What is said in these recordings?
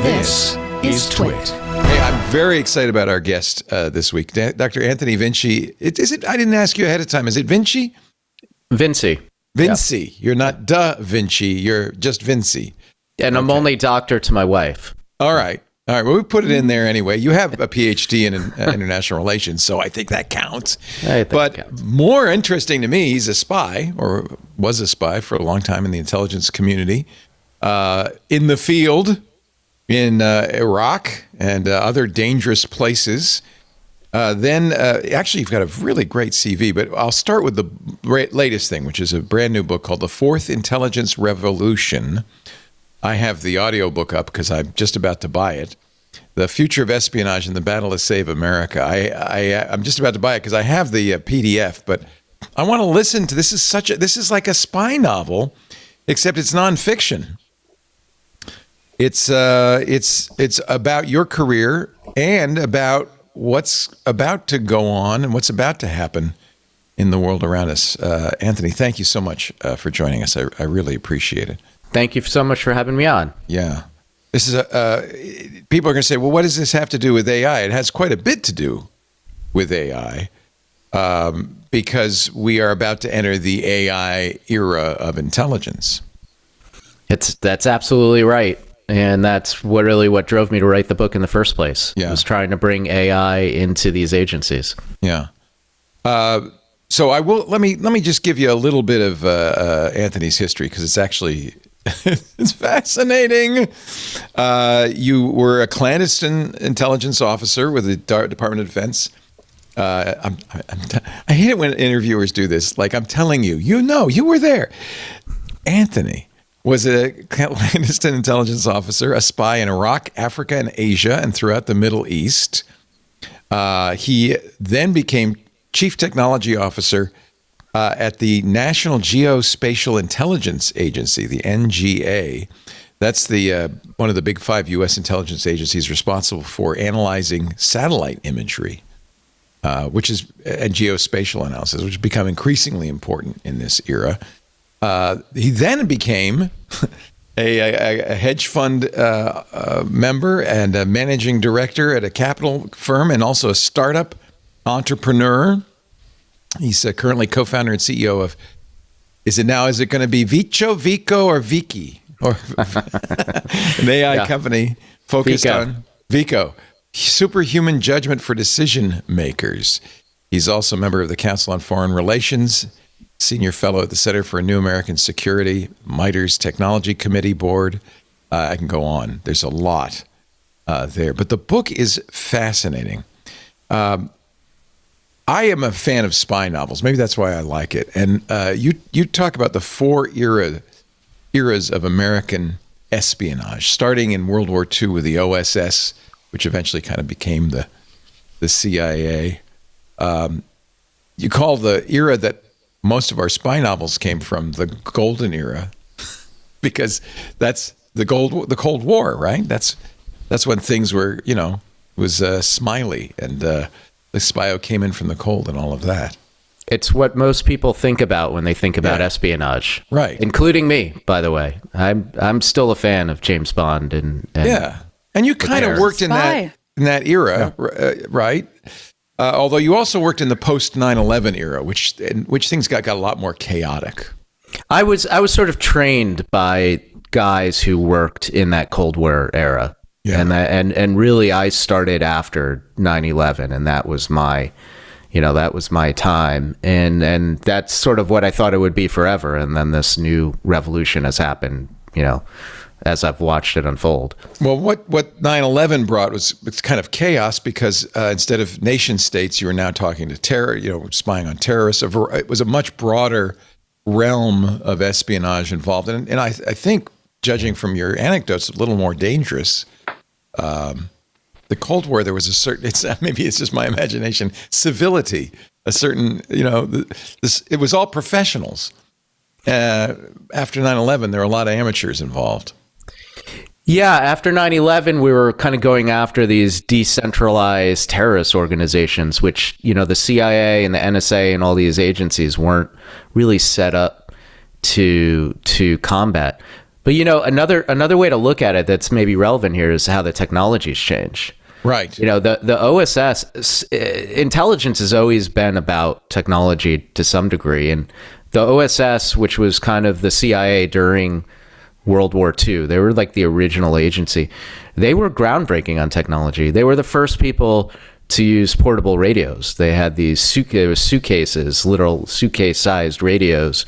This is TWiT. Hey, I'm very excited about our guest this week, Dr. Anthony Vinci. Is it? I didn't ask you ahead of time. Is it Vinci? Vinci. Vinci. Yeah. You're not Da Vinci. You're just Vinci. And I'm only doctor to my wife. All right. Well, we put it in there anyway. You have a PhD in international relations, so I think that counts. More interesting to me, he's a spy, or was a spy for a long time in the intelligence community, in the field, in Iraq and other dangerous places. Actually, you've got a really great CV, but I'll start with the latest thing, which is a brand new book called The Fourth Intelligence Revolution. I have the audiobook up because I'm just about to buy it. The Future of Espionage and the Battle to Save America. I'm just about to buy it because I have the PDF, but I want to listen to this. This is like a spy novel, except it's nonfiction. It's about your career and about what's about to go on and what's about to happen in the world around us. Anthony, thank you so much for joining us. I really appreciate it. Thank you so much for having me on. Yeah. This is people are going to say, well, what does this have to do with AI? It has quite a bit to do with AI because we are about to enter the AI era of intelligence. That's absolutely right. And that's what drove me to write the book in the first place. Yeah. Was trying to bring AI into these agencies. Yeah. So let me just give you a little bit of Anthony's history because it's actually it's fascinating. You were a clandestine intelligence officer with the Department of Defense. I hate it when interviewers do this. Like, I'm telling you, you were there. Anthony was a clandestine intelligence officer, a spy in Iraq, Africa, and Asia, and throughout the Middle East. He then became chief technology officer at the National Geospatial Intelligence Agency, the NGA. That's the one of the big 5 U.S. intelligence agencies responsible for analyzing satellite imagery, and geospatial analysis, which has become increasingly important in this era. He then became a hedge fund member and a managing director at a capital firm and also a startup entrepreneur. He's currently co-founder and CEO of, is it going to be Vico, or Viki? Or an AI company focused on Vico, superhuman judgment for decision makers. He's also a member of the Council on Foreign Relations, senior fellow at the Center for New American Security, MITRE's Technology Committee Board. I can go on. There's a lot there. But the book is fascinating. I am a fan of spy novels. Maybe that's why I like it. And you talk about the 4 eras of American espionage, starting in World War II with the OSS, which eventually kind of became the CIA. You call the era that most of our spy novels came from the golden era, because that's the Cold War, right? That's when things were, was smiley, and the spy came in from the cold and all of that. It's what most people think about when they think about espionage, right? Including me, by the way. I'm still a fan of James Bond and and you kind of worked in that era, right? Although you also worked in the post 9/11 era, which things got a lot more chaotic. I was sort of trained by guys who worked in that Cold War era. Yeah. And really I started after 9/11, and that was my time, and that's sort of what I thought it would be forever. And then this new revolution has happened, as I've watched it unfold. Well, what 9/11 brought was kind of chaos, because instead of nation states, you were now talking to terror, spying on terrorists. It was a much broader realm of espionage involved. And I think, judging from your anecdotes, a little more dangerous. The Cold War, there was a certain, maybe it's just my imagination, civility, a certain, it was all professionals. After 9/11, there were a lot of amateurs involved. Yeah, after 9/11, we were kind of going after these decentralized terrorist organizations, which, the CIA and the NSA and all these agencies weren't really set up to combat. But another way to look at it that's maybe relevant here is how the technology's changed. Right. The OSS intelligence has always been about technology to some degree, and the OSS, which was kind of the CIA during World War II, they were like the original agency. They were groundbreaking on technology. They were the first people to use portable radios. They had these suitcases, literal suitcase-sized radios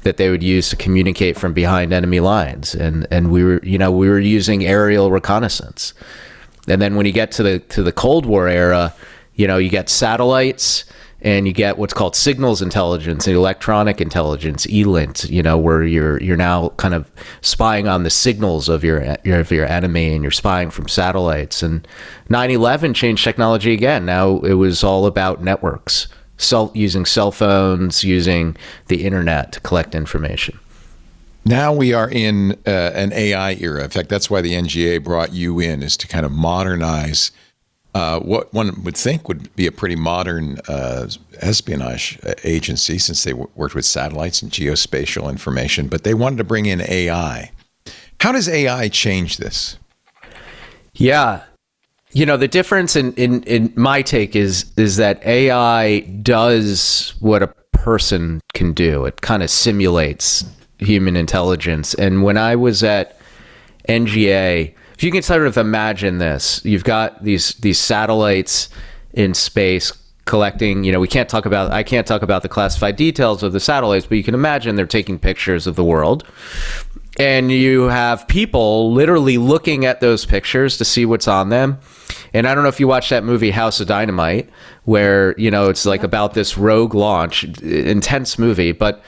that they would use to communicate from behind enemy lines, and we were using aerial reconnaissance. And then when you get to the Cold War era, you get satellites and you get what's called signals intelligence and electronic intelligence, ELINT, where you're now kind of spying on the signals of your enemy, and you're spying from satellites. And 9/11 changed technology again. Now it was all about networks, using cell phones, using the internet to collect information. Now we are in an AI era. In fact, that's why the NGA brought you in, is to kind of modernize what one would think would be a pretty modern espionage agency, since they worked with satellites and geospatial information, but they wanted to bring in AI. How does AI change this? Yeah. The difference in my take is that AI does what a person can do. It kind of simulates human intelligence. And when I was at NGA, if you can sort of imagine this, you've got these satellites in space collecting, I can't talk about the classified details of the satellites, but you can imagine they're taking pictures of the world. And you have people literally looking at those pictures to see what's on them. And I don't know if you watched that movie House of Dynamite, where, it's like about this rogue launch, intense movie, but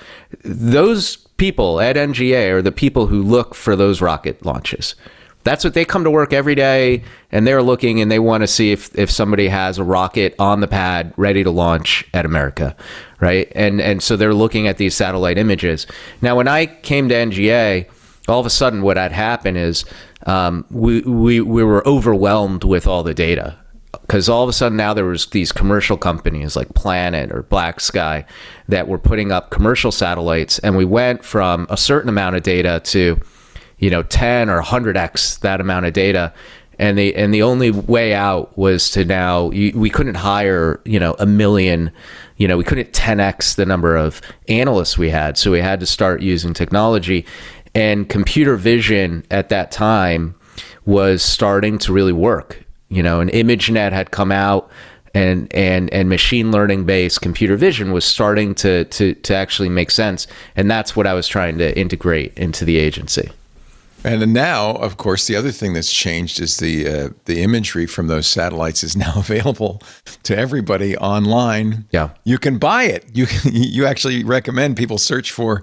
those people at NGA are the people who look for those rocket launches. That's what they come to work every day, and they're looking, and they want to see if somebody has a rocket on the pad ready to launch at America, right? And so they're looking at these satellite images. Now, when I came to NGA, all of a sudden what had happened is we were overwhelmed with all the data, because all of a sudden now there was these commercial companies like Planet or Black Sky that were putting up commercial satellites, and we went from a certain amount of data to 10 or 100x that amount of data, and the only way out was to now we couldn't hire a million, we couldn't 10x the number of analysts we had, so we had to start using technology. And computer vision at that time was starting to really work. And ImageNet had come out, and machine learning based computer vision was starting to actually make sense. And that's what I was trying to integrate into the agency. And now, of course, the other thing that's changed is the imagery from those satellites is now available to everybody online. Yeah, you can buy it. You actually recommend people search for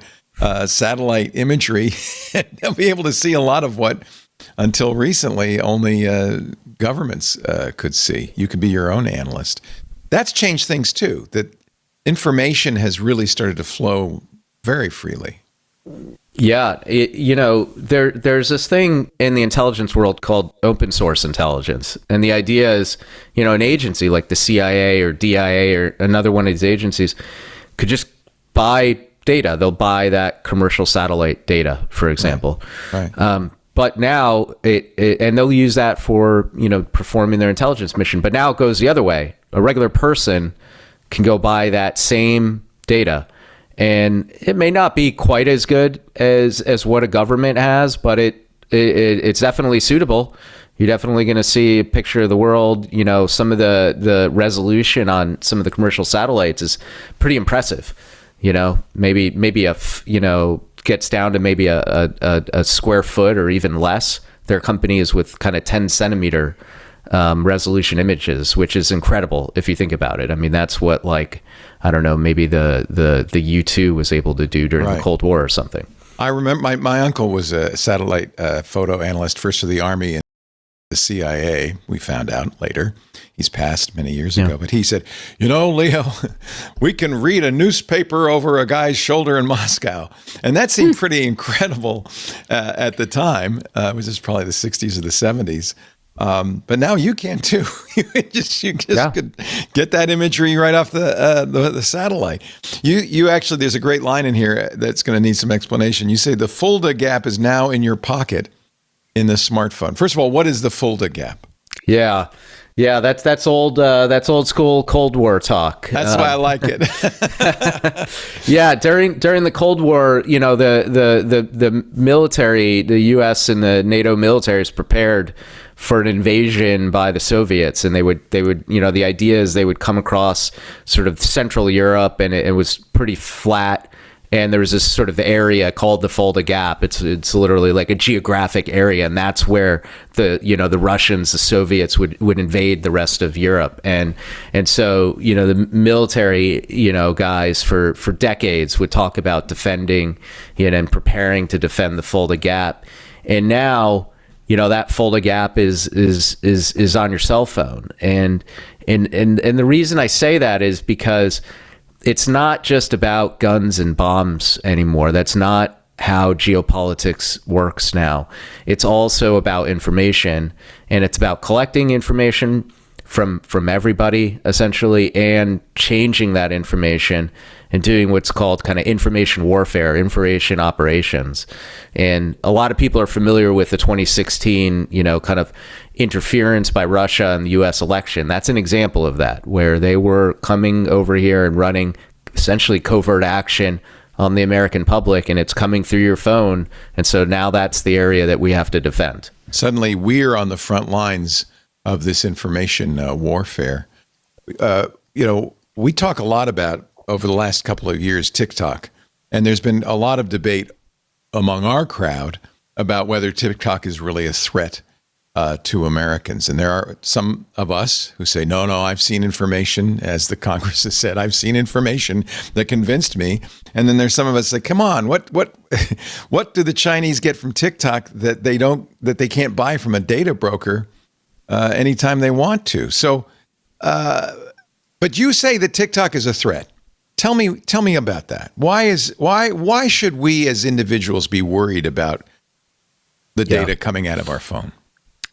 satellite imagery, and they'll be able to see a lot of what, until recently, only governments could see. You could be your own analyst. That's changed things too. That information has really started to flow very freely. Yeah, there's this thing in the intelligence world called open source intelligence. And the idea is, an agency like the CIA or DIA or another one of these agencies could just buy data. They'll buy that commercial satellite data, for example. Right. But now and they'll use that for, performing their intelligence mission. But now it goes the other way. A regular person can go buy that same data, and it may not be quite as good as what a government has, but it's definitely suitable. You're definitely going to see a picture of the world. Some of the resolution on some of the commercial satellites is pretty impressive. Maybe gets down to maybe a square foot or even less. There are companies with kind of 10 centimeter resolution images, which is incredible if you think about it. I mean, that's what, I don't know, maybe the U-2 was able to do during the Cold War or something. I remember my uncle was a satellite photo analyst, first for the Army and the CIA, we found out later. He's passed many years ago, but he said, Leo, we can read a newspaper over a guy's shoulder in Moscow. And that seemed pretty incredible at the time. It was just probably the 60s or the 70s. But now you can too. You just Yeah. could get that imagery right off the satellite. You actually, there's a great line in here that's going to need some explanation. You say the Fulda gap is now in your pocket in the smartphone. First of all, what is the Fulda gap? Yeah. Yeah, that's old school Cold War talk. That's why I like it. Yeah, during the Cold War, the military, the U.S. and the NATO military is prepared for an invasion by the Soviets, and they would the idea is they would come across sort of Central Europe, and it was pretty flat. And there was this sort of area called the Fulda Gap. It's literally like a geographic area, and that's where the Russians, the Soviets would invade the rest of Europe. And so the military guys for decades would talk about defending and preparing to defend the Fulda Gap. And now that Fulda Gap is on your cell phone. And the reason I say that is because it's not just about guns and bombs anymore. That's not how geopolitics works now. It's also about information, and it's about collecting information from everybody, essentially, and changing that information and doing what's called kind of information warfare, information operations. And a lot of people are familiar with the 2016, kind of interference by Russia in the U.S. election. That's an example of that, where they were coming over here and running essentially covert action on the American public, and it's coming through your phone. And so now that's the area that we have to defend. Suddenly we're on the front lines of this information warfare. We talk a lot about, over the last couple of years, TikTok. And there's been a lot of debate among our crowd about whether TikTok is really a threat to Americans. And there are some of us who say, no, I've seen information, as the Congress has said, I've seen information that convinced me. And then there's some of us that say, come on, what do the Chinese get from TikTok that they can't buy from a data broker anytime they want to? So, but you say that TikTok is a threat. Tell me about that. Why should we as individuals be worried about the data coming out of our phone?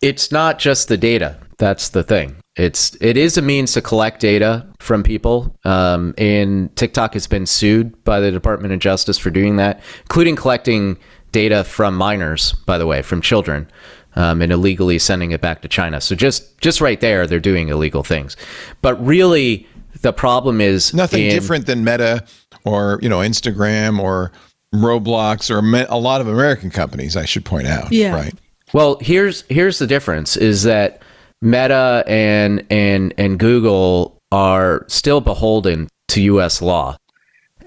It's not just the data. That's the thing. It is a means to collect data from people. And TikTok has been sued by the Department of Justice for doing that, including collecting data from minors, by the way, from children, and illegally sending it back to China. So just right there, they're doing illegal things. But really, the problem is nothing different than Meta or Instagram or Roblox or a lot of American companies, I should point out. Yeah. Right. Well, here's the difference is that Meta and Google are still beholden to U.S. law.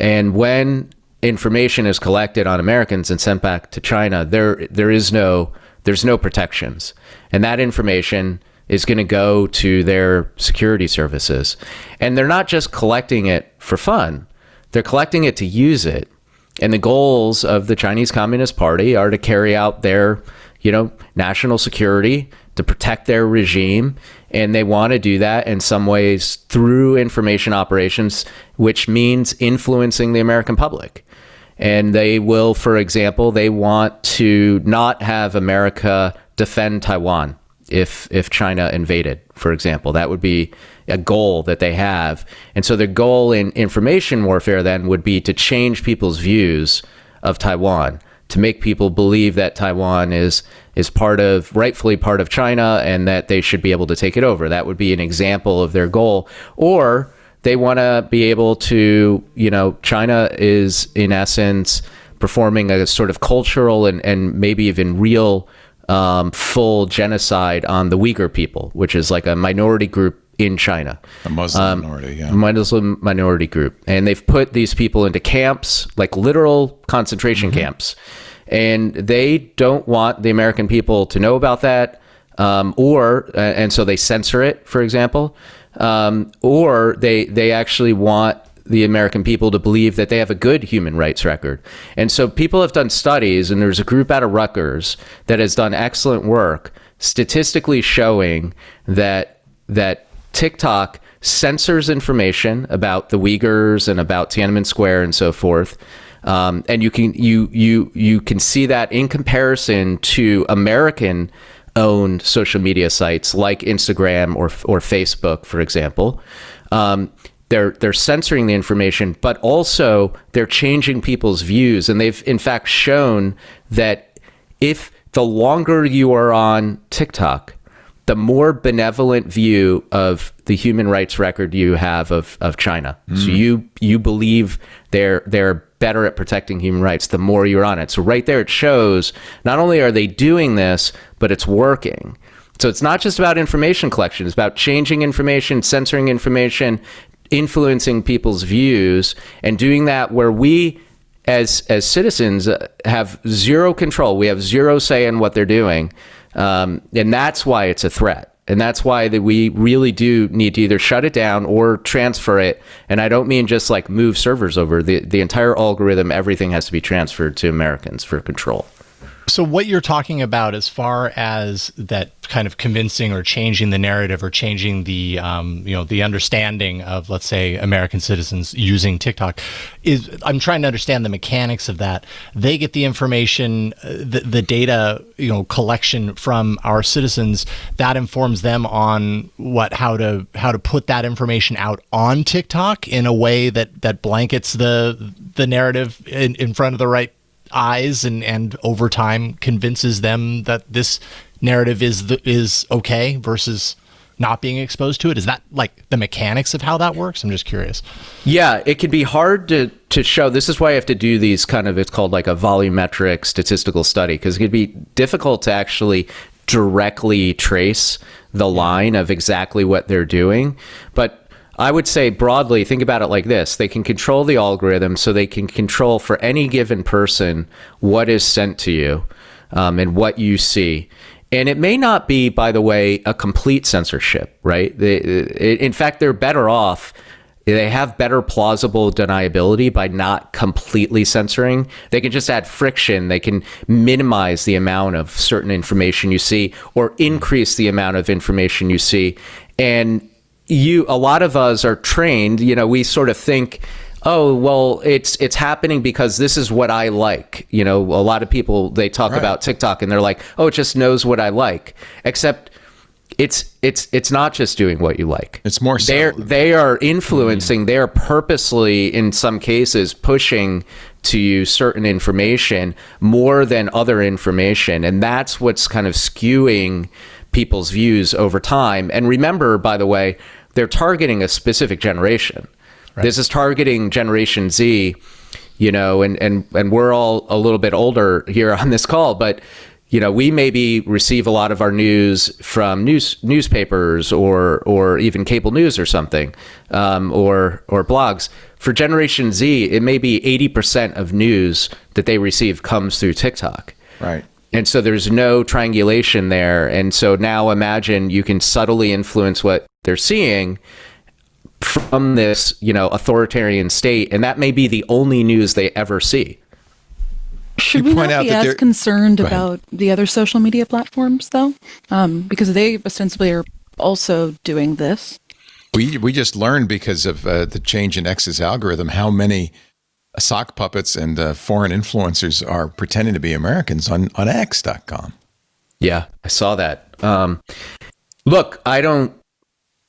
And when information is collected on Americans and sent back to China, there's no protections. And that information is going to go to their security services. And they're not just collecting it for fun. They're collecting it to use it. And the goals of the Chinese Communist Party are to carry out their national security, to protect their regime. And they want to do that in some ways through information operations, which means influencing the American public. And they will, for example, they want to not have America defend Taiwan if China invaded, for example. That would be a goal that they have. And so the goal in information warfare then would be to change people's views of Taiwan, to make people believe that Taiwan is rightfully part of China and that they should be able to take it over. That would be an example of their goal. Or they want to be able to, China is in essence performing a sort of cultural and maybe even real full genocide on the Uyghur people, which is like a minority group in China. A Muslim minority, yeah. Muslim minority group. And they've put these people into camps, like literal concentration camps. And they don't want the American people to know about that, and so they censor it, for example. Or they actually want the American people to believe that they have a good human rights record. And so people have done studies, and there's a group out of Rutgers that has done excellent work statistically showing that TikTok censors information about the Uyghurs and about Tiananmen Square and so forth. And you can see that in comparison to American owned social media sites like Instagram or Facebook, for example. They're censoring the information, but also they're changing people's views. And they've in fact shown that if the longer you are on TikTok, the more benevolent view of the human rights record you have of China. So you believe they're better at protecting human rights the more you're on it. So right there it shows not only are they doing this, but it's working. So it's not just about information collection, it's about changing information, censoring information, influencing people's views, and doing that where we as citizens have zero control. We have zero say in what they're doing. And that's why it's a threat. And that's why that we really do need to either shut it down or transfer it. And I don't mean just like move servers over. The entire algorithm, everything has to be transferred to Americans for control. So what you're talking about as far as that kind of convincing or changing the narrative or changing the, the understanding of, let's say, American citizens using TikTok is, I'm trying to understand the mechanics of that. They get the information, the data, collection from our citizens that informs them on how to put that information out on TikTok in a way that blankets the narrative in front of the right eyes and over time convinces them that this narrative is okay versus not being exposed to it. Is that like the mechanics of how that works? I'm just curious. Yeah, it can be hard to show. This is why you have to do these it's called like a volumetric statistical study, because it can be difficult to actually directly trace the line of exactly what they're doing. But I would say broadly, think about it like this. They can control the algorithm, so they can control for any given person what is sent to you and what you see. And it may not be, by the way, a complete censorship, right? In fact, they're better off. They have better plausible deniability by not completely censoring. They can just add friction. They can minimize the amount of certain information you see or increase the amount of information you see. And a lot of us are trained, we sort of think, oh, well, it's happening because this is what I like. A lot of people, they talk about TikTok and they're like, oh, it just knows what I like. Except it's not just doing what you like. It's more so. They are influencing, they're purposely, in some cases, pushing to you certain information more than other information. And that's what's kind of skewing people's views over time. And remember, by the way, they're targeting a specific generation. Right. This is targeting Generation Z, and we're all a little bit older here on this call, but we maybe receive a lot of our news from newspapers or even cable news or something, or blogs. For Generation Z, it may be 80% of news that they receive comes through TikTok. Right. And so there's no triangulation there. And so now imagine you can subtly influence what they're seeing from this, authoritarian state. And that may be the only news they ever see. Should we not be as concerned about the other social media platforms, though? Because they ostensibly are also doing this. We just learned because of the change in X's algorithm how many sock puppets and foreign influencers are pretending to be Americans on X.com. Yeah, I saw that. Look, I don't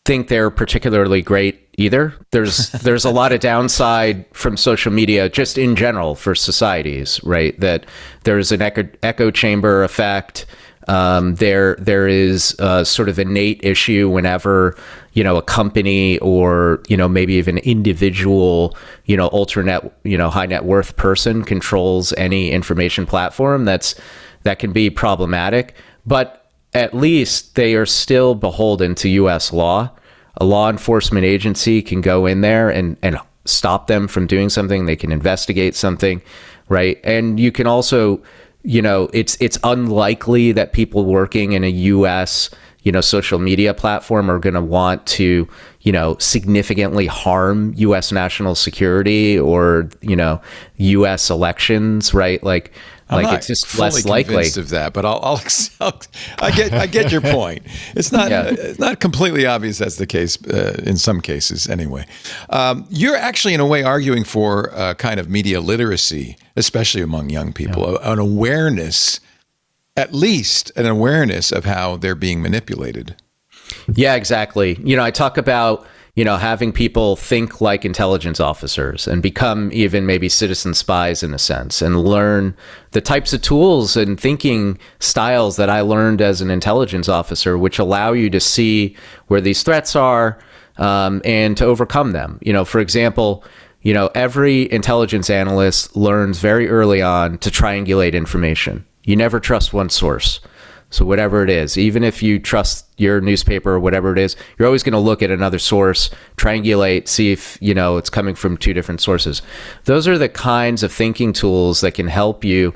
think they're particularly great either. There's a lot of downside from social media just in general for societies, right? That there's an echo chamber effect. There is a sort of innate issue whenever, a company or, maybe even individual, ultra high net worth person controls any information platform that can be problematic, but at least they are still beholden to U.S. law. A law enforcement agency can go in there and stop them from doing something. They can investigate something, right? And you can also, it's unlikely that people working in a U.S., social media platform are going to want to, significantly harm U.S. national security or, U.S. elections, right? It's just less likely. Convinced of that, but I get your point. It's not not completely obvious that's the case in some cases anyway. You're actually in a way arguing for kind of media literacy, especially among young people, an awareness at least an awareness of how they're being manipulated. Yeah, exactly. I talk about, having people think like intelligence officers and become even maybe citizen spies in a sense, and learn the types of tools and thinking styles that I learned as an intelligence officer, which allow you to see where these threats are, and to overcome them. For example, every intelligence analyst learns very early on to triangulate information. You never trust one source. So whatever it is, even if you trust your newspaper or whatever it is, you're always going to look at another source, triangulate, see if, it's coming from two different sources. Those are the kinds of thinking tools that can help you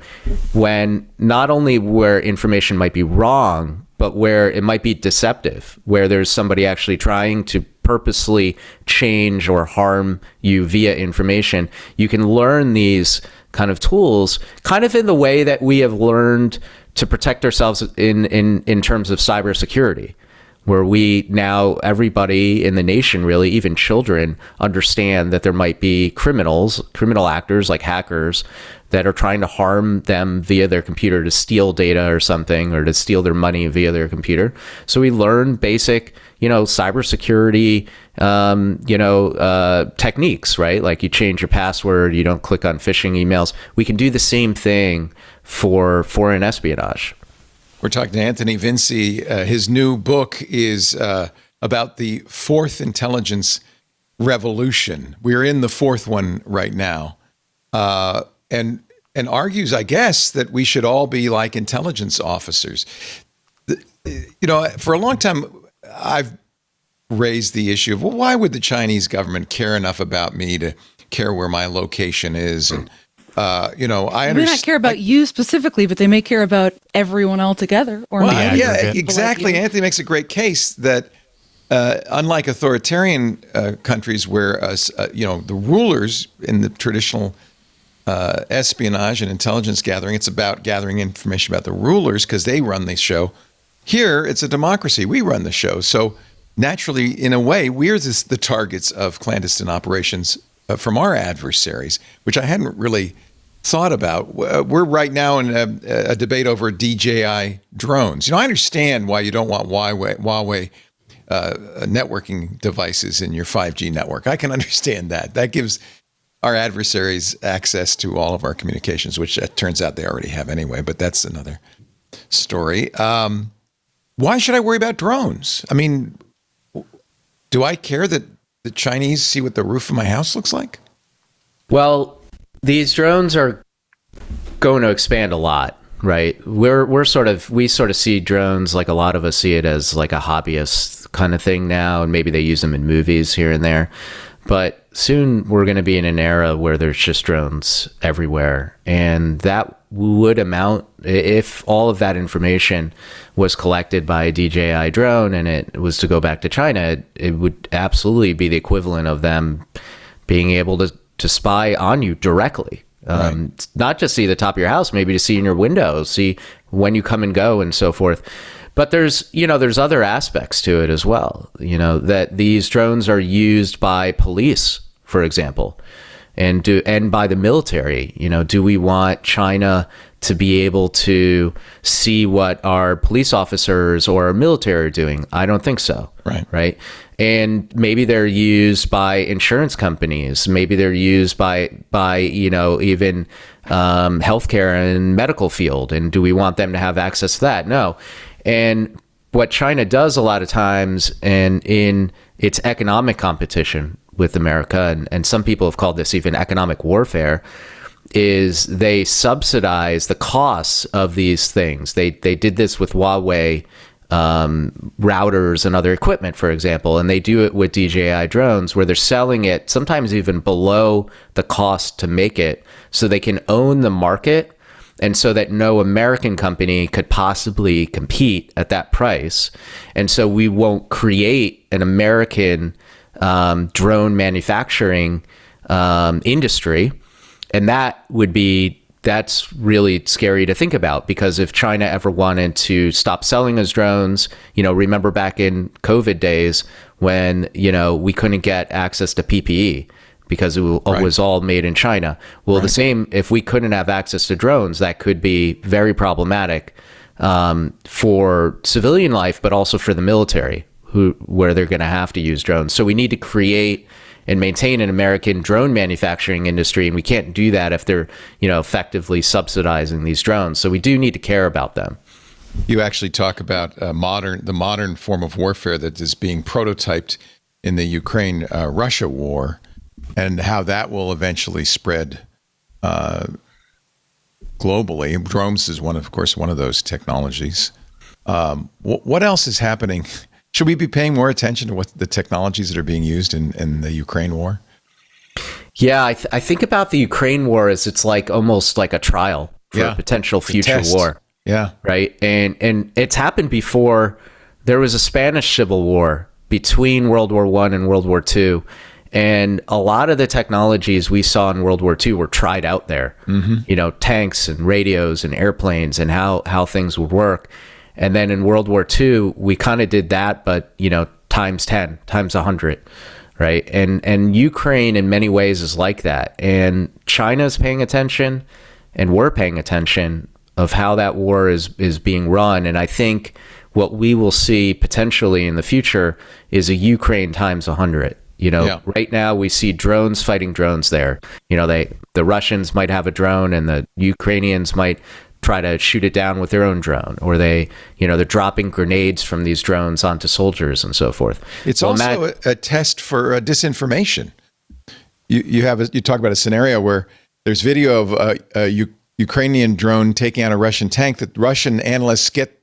when not only where information might be wrong, but where it might be deceptive, where there's somebody actually trying to purposely change or harm you via information. You can learn these kind of tools kind of in the way that we have learned to protect ourselves in terms of cybersecurity, where we now, everybody in the nation, really, even children, understand that there might be criminal actors like hackers that are trying to harm them via their computer to steal data or something, or to steal their money via their computer. So we learn basic, cybersecurity, techniques, right? Like you change your password, you don't click on phishing emails. We can do the same thing for foreign espionage. We're talking to Anthony Vinci. His new book is about the fourth intelligence revolution. We're in the fourth one right now, and argues, I guess, that we should all be like intelligence officers. For a long time, I've raised the issue of, well, why would the Chinese government care enough about me to care where my location is? And I understand. They may not care about you specifically, but they may care about everyone altogether. Or exactly. Anthony makes a great case that unlike authoritarian countries where the rulers in the traditional espionage and intelligence gathering, it's about gathering information about the rulers because they run the show. Here, it's a democracy. We run the show. So naturally, in a way, we're the targets of clandestine operations from our adversaries, which I hadn't really thought about. We're right now in a debate over DJI drones. I understand why you don't want Huawei networking devices in your 5G network. I can understand that. That gives our adversaries access to all of our communications, which it turns out they already have anyway, but that's another story. Why should I worry about drones? I mean, do I care that the Chinese see what the roof of my house looks like? Well, these drones are going to expand a lot, right? We sort of see drones, like a lot of us see it as like a hobbyist kind of thing now, and maybe they use them in movies here and there. But soon we're going to be in an era where there's just drones everywhere, and that would amount, if all of that information was collected by a DJI drone and it was to go back to China, it would absolutely be the equivalent of them being able to spy on you directly. Right. Not just see the top of your house, maybe to see in your window, see when you come and go and so forth. But there's other aspects to it as well, that these drones are used by police, for example, and by the military. Do we want China to be able to see what our police officers or our military are doing? I don't think so. Right. And maybe they're used by insurance companies. Maybe they're used by even healthcare and medical field. And do we want them to have access to that? No. And what China does a lot of times, and in its economic competition with America, and some people have called this even economic warfare, is they subsidize the costs of these things. They did this with Huawei routers and other equipment, for example, and they do it with DJI drones, where they're selling it sometimes even below the cost to make it, so they can own the market, and so that no American company could possibly compete at that price. And so we won't create an American drone manufacturing industry. And that's really scary to think about, because if China ever wanted to stop selling us drones, remember back in COVID days when, we couldn't get access to PPE because it was all made in China. Well, the same, if we couldn't have access to drones, that could be very problematic for civilian life, but also for the military, where they're going to have to use drones. So we need to create and maintain an American drone manufacturing industry, and we can't do that if they're, effectively subsidizing these drones. So we do need to care about them. You actually talk about the modern form of warfare that is being prototyped in the Ukraine-Russia war, and how that will eventually spread globally. Drones is one of those technologies. What else is happening? Should we be paying more attention to what the technologies that are being used in the Ukraine war? Yeah, I think about the Ukraine war as it's like almost like a trial for a potential future war. Yeah. Right. And it's happened before. There was a Spanish Civil War between World War I and World War II. And a lot of the technologies we saw in World War II were tried out there, tanks and radios and airplanes and how things would work. And then in World War II, we kind of did that, but, times 10, times 100, right? And Ukraine in many ways is like that. And China's paying attention, and we're paying attention of how that war is being run. And I think what we will see potentially in the future is a Ukraine times 100. Right now we see drones fighting drones there. The Russians might have a drone and the Ukrainians might try to shoot it down with their own drone, or they're dropping grenades from these drones onto soldiers and so forth. It's also a test for disinformation. You talk about a scenario where there's video of a Ukrainian drone taking out a Russian tank that Russian analysts get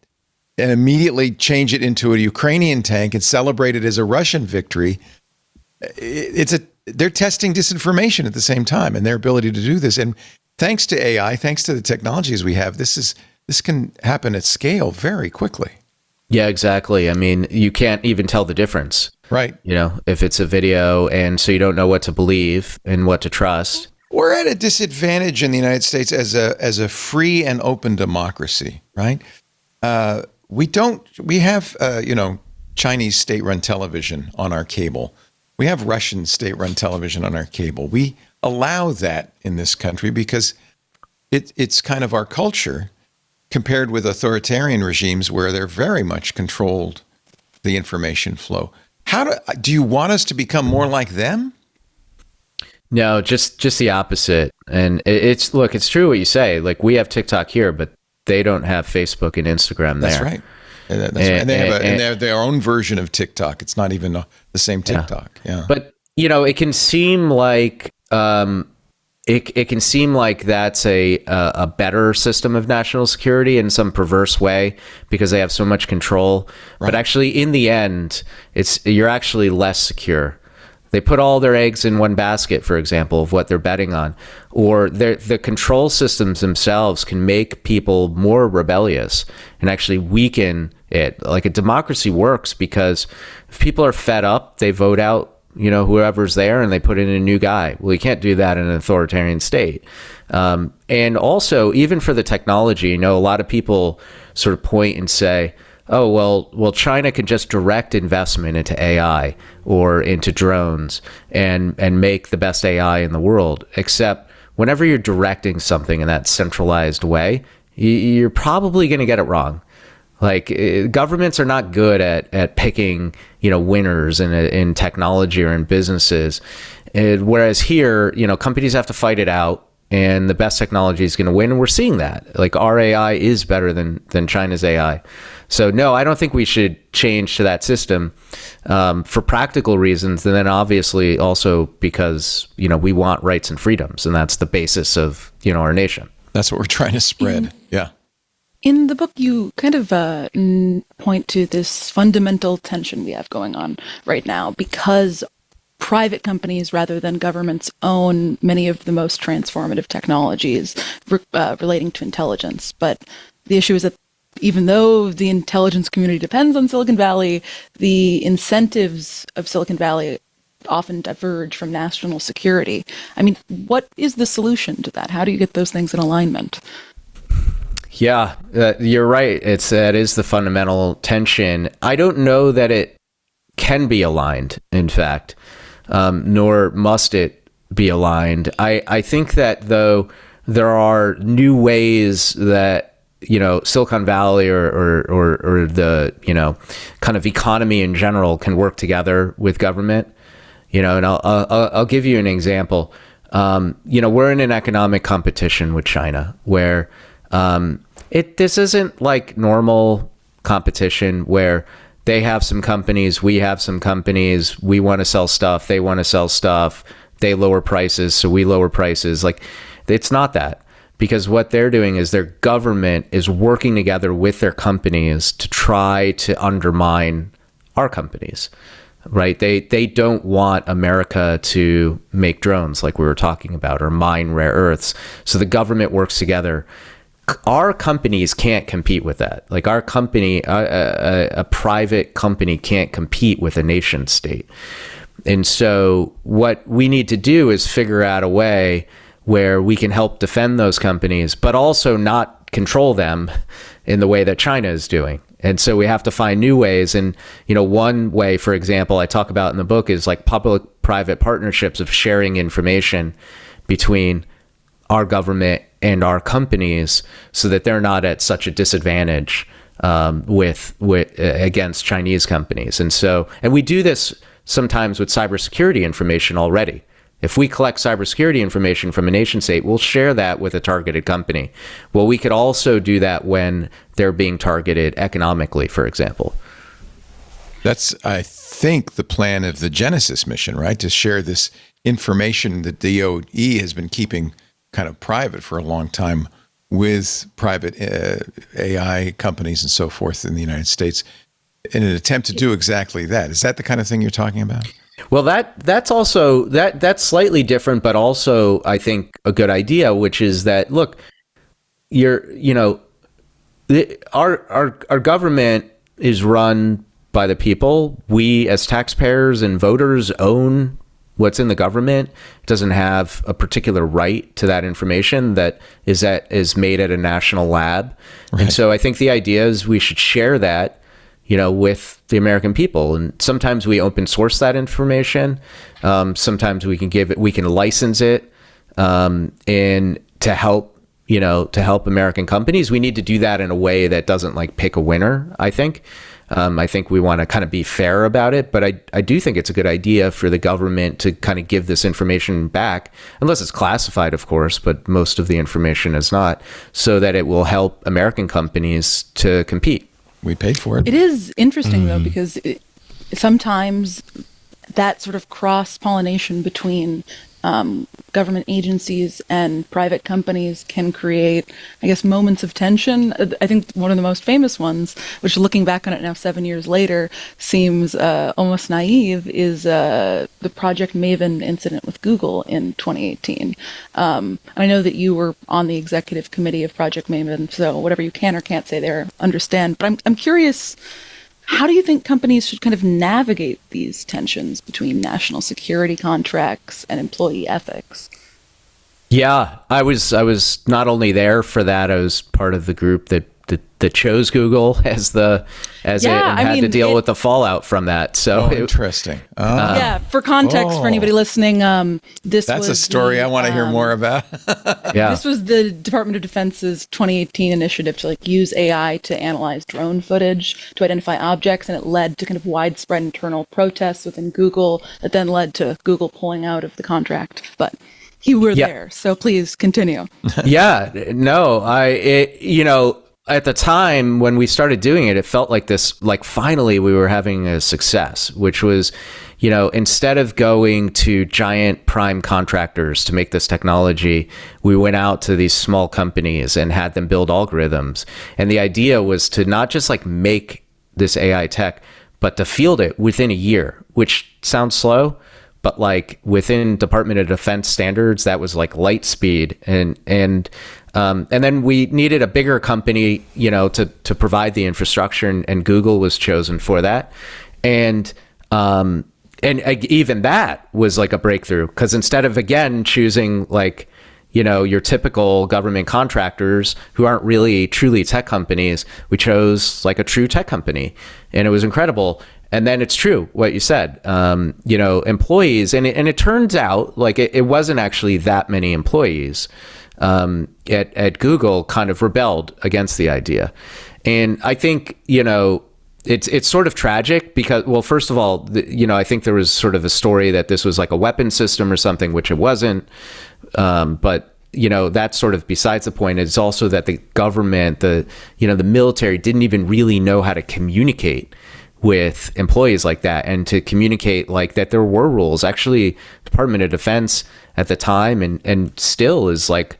and immediately change it into a Ukrainian tank and celebrate it as a Russian victory. They're testing disinformation at the same time, and their ability to do this. And thanks to AI, thanks to the technologies we have, this can happen at scale very quickly. Yeah, exactly. I mean, you can't even tell the difference. Right. If it's a video, and so you don't know what to believe and what to trust. We're at a disadvantage in the United States as a free and open democracy, right? We have Chinese state-run television on our cable. We have Russian state-run television on our cable. We allow that in this country because it's kind of our culture, compared with authoritarian regimes where they're very much controlled the information flow. Do you want us to become more like them? No, just the opposite. And it's true what you say. Like, we have TikTok here, but they don't have Facebook and Instagram there. That's right. That's right. And they have their own version of TikTok. It's not even the same TikTok. Yeah. But it can seem like it can seem like that's a better system of national security in some perverse way because they have so much control. Right. But actually, in the end, you're actually less secure. They put all their eggs in one basket, for example, of what they're betting on, or the control systems themselves can make people more rebellious and actually weaken it. Like, a democracy works because if people are fed up, they vote out whoever's there and they put in a new guy. Well, you can't do that in an authoritarian state. And also, even for the technology, a lot of people sort of point and say, oh, well, China can just direct investment into AI or into drones and make the best AI in the world. Except whenever you're directing something in that centralized way, you're probably going to get it wrong. Like, governments are not good at picking, winners in technology or in businesses. Whereas here, companies have to fight it out, and the best technology is going to win. And we're seeing that. Like, our AI is better than China's AI. So no, I don't think we should change to that system for practical reasons. And then obviously also because, we want rights and freedoms, and that's the basis of, our nation. That's what we're trying to spread. Yeah. In the book, you kind of point to this fundamental tension we have going on right now because private companies rather than governments own many of the most transformative technologies relating to intelligence. But the issue is that even though the intelligence community depends on Silicon Valley, the incentives of Silicon Valley often diverge from national security. I mean, what is the solution to that? How do you get those things in alignment? Yeah, you're right. That is the fundamental tension. I don't know that it can be aligned, in fact, nor must it be aligned. I think that, though, there are new ways that Silicon Valley or the, kind of economy in general can work together with government, and I'll give you an example. We're in an economic competition with China where this isn't like normal competition where they have some companies, we have some companies, we want to sell stuff, they want to sell stuff, they lower prices, so we lower prices. Like, it's not that. Because what they're doing is their government is working together with their companies to try to undermine our companies, right? They don't want America to make drones like we were talking about or mine rare earths. So the government works together. Our companies can't compete with that. Like our company, a private company can't compete with a nation state. And so what we need to do is figure out a way where we can help defend those companies, but also not control them in the way that China is doing. And so we have to find new ways. And, one way, for example, I talk about in the book is like public-private partnerships of sharing information between our government and our companies so that they're not at such a disadvantage with against Chinese companies. And we do this sometimes with cybersecurity information already. If we collect cybersecurity information from a nation state, we'll share that with a targeted company. Well, we could also do that when they're being targeted economically, for example. That's, I think, the plan of the Genesis mission, right? To share this information that the DOE has been keeping kind of private for a long time with private AI companies and so forth in the United States in an attempt to do exactly that. Is that the kind of thing you're talking about? Well, that's also that's slightly different, but also I think a good idea, which is that look, our government is run by the people. We as taxpayers and voters own what's in the government. It doesn't have a particular right to that information that is made at a national lab. Right. And so I think the idea is we should share that with the American people. And sometimes we open source that information. Sometimes we can license it, and to help American companies. We need to do that in a way that doesn't like pick a winner, I think. I think we want to kind of be fair about it, but I do think it's a good idea for the government to kind of give this information back, unless it's classified, of course, but most of the information is not, so that it will help American companies to compete. We paid for it. It is interesting, though, because sometimes that sort of cross-pollination between government agencies and private companies can create, I guess, moments of tension. I think one of the most famous ones, which looking back on it now 7 years later seems almost naive, is the Project Maven incident with Google in 2018. I know that you were on the executive committee of Project Maven, so whatever you can or can't say there, understand. But I'm curious, how do you think companies should kind of navigate these tensions between national security contracts and employee ethics? Yeah, I was not only there for that, I was part of the group that chose Google as it had to deal with the fallout from that. So interesting. Yeah, for context, for anybody listening, that's a story I want to hear more about. Yeah, this was the Department of Defense's 2018 initiative to use AI to analyze drone footage to identify objects, and it led to kind of widespread internal protests within Google that then led to Google pulling out of the contract. But you were there, so please continue. Yeah, no, at the time when we started doing it, it felt like this, like finally we were having a success, which was, instead of going to giant prime contractors to make this technology, we went out to these small companies and had them build algorithms. And the idea was to not just like make this AI tech, but to field it within a year, which sounds slow, but like within Department of Defense standards, that was like light speed. And then we needed a bigger company, to provide the infrastructure, and Google was chosen for that. And even that was like a breakthrough, because instead of again choosing like, your typical government contractors who aren't really truly tech companies, we chose like a true tech company, and it was incredible. And then it's true what you said, employees, and it turns out like it wasn't actually that many employees. at Google kind of rebelled against the idea. And I think, it's sort of tragic because, well, first of all, I think there was sort of a story that this was like a weapon system or something, which it wasn't. But that's sort of besides the point. It's also that the government, the military didn't even really know how to communicate with employees like that, and to communicate like that there were rules. Actually, Department of Defense at the time and still is like,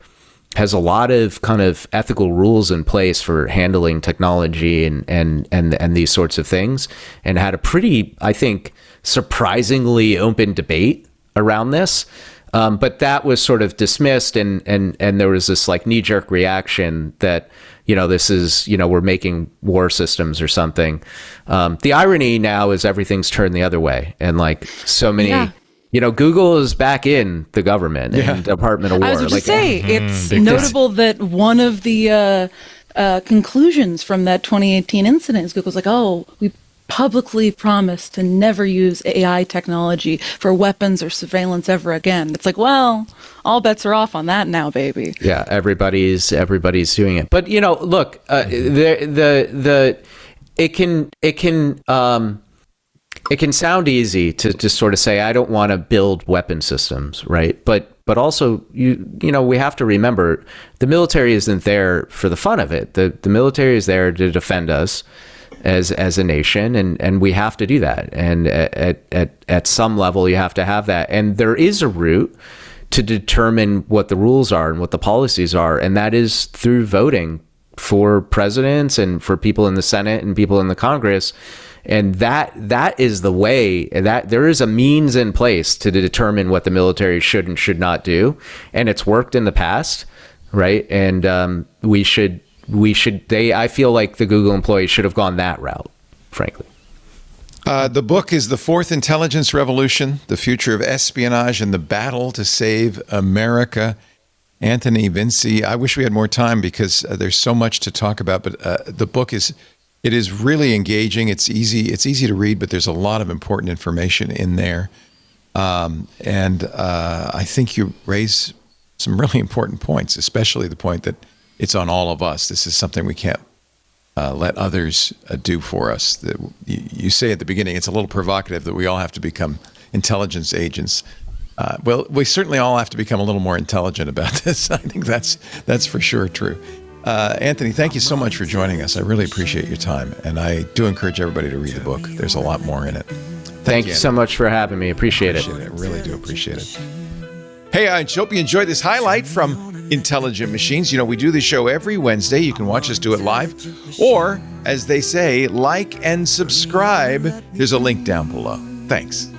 has a lot of kind of ethical rules in place for handling technology and these sorts of things, and had a pretty, I think, surprisingly open debate around this. But that was sort of dismissed, and there was this like knee-jerk reaction that, this is, we're making war systems or something. The irony now is everything's turned the other way, and like so many, Google is back in the government and Department of War. I was going to say, it's notable that one of the conclusions from that 2018 incident is Google's like, we publicly promised to never use AI technology for weapons or surveillance ever again. It's like, well, all bets are off on that now, baby. Yeah, everybody's doing it. But look, it can sound easy to just sort of say, I don't want to build weapon systems, right? But also, we have to remember the military isn't there for the fun of it. The military is there to defend us as a nation, and we have to do that. And at some level, you have to have that. And there is a route to determine what the rules are and what the policies are, and that is through voting for presidents and for people in the Senate and people in the Congress. And that is the way, that there is a means in place to determine what the military should and should not do. And it's worked in the past, right? And I feel like the Google employees should have gone that route, frankly. The book is The Fourth Intelligence Revolution, The Future of Espionage and the Battle to Save America. Anthony, Vinci, I wish we had more time because there's so much to talk about, but the book is really engaging. It's easy to read, but there's a lot of important information in there. And I think you raise some really important points, especially the point that it's on all of us. This is something we can't let others do for us. You say at the beginning, it's a little provocative that we all have to become intelligence agents. Well, we certainly all have to become a little more intelligent about this. I think that's for sure true. Anthony, thank you so much for joining us. I really appreciate your time, and I do encourage everybody to read the book. There's a lot more in it. Thank you so much for having me. Appreciate it. I really do appreciate it. Hey, I hope you enjoyed this highlight from Intelligent Machines. We do the show every Wednesday. You can watch us do it live, or as they say, like and subscribe. There's a link down below. Thanks.